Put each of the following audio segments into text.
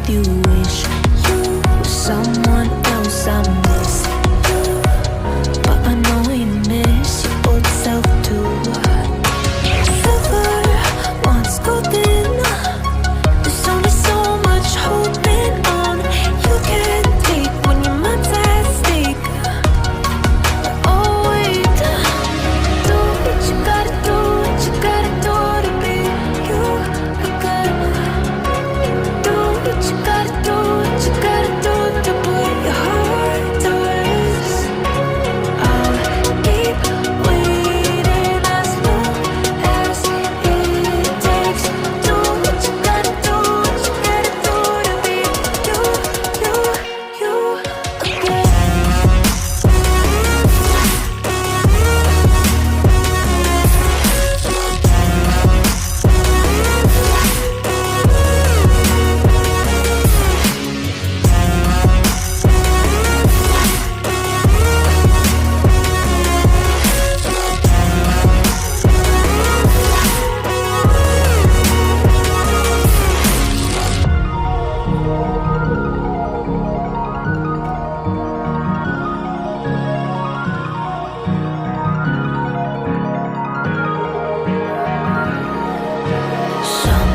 with you. Wish you were someone else. I miss you, but I know you miss your old self too. Silver once golden, there's only so much holding on. You can't take when your mind's at stake. Oh wait, do what you gotta do, what you gotta do to be you again. Do what you gotta do, what you gotta do to put your heart to rest. I'll keep waiting as long as it takes. Do what you gotta do, what you gotta do to be you again. Some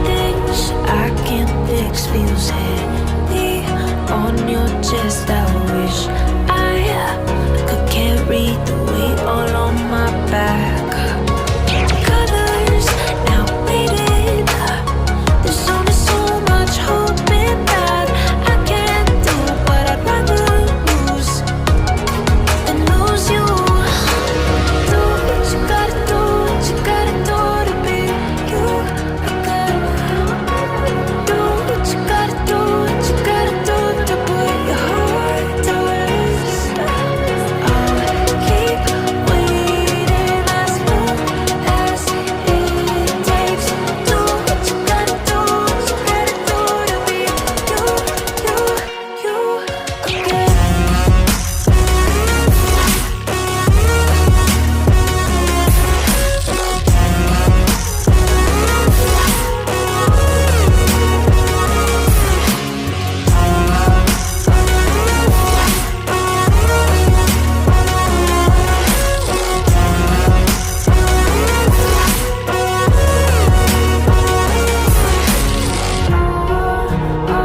things I can't fix feels heavy on your chest.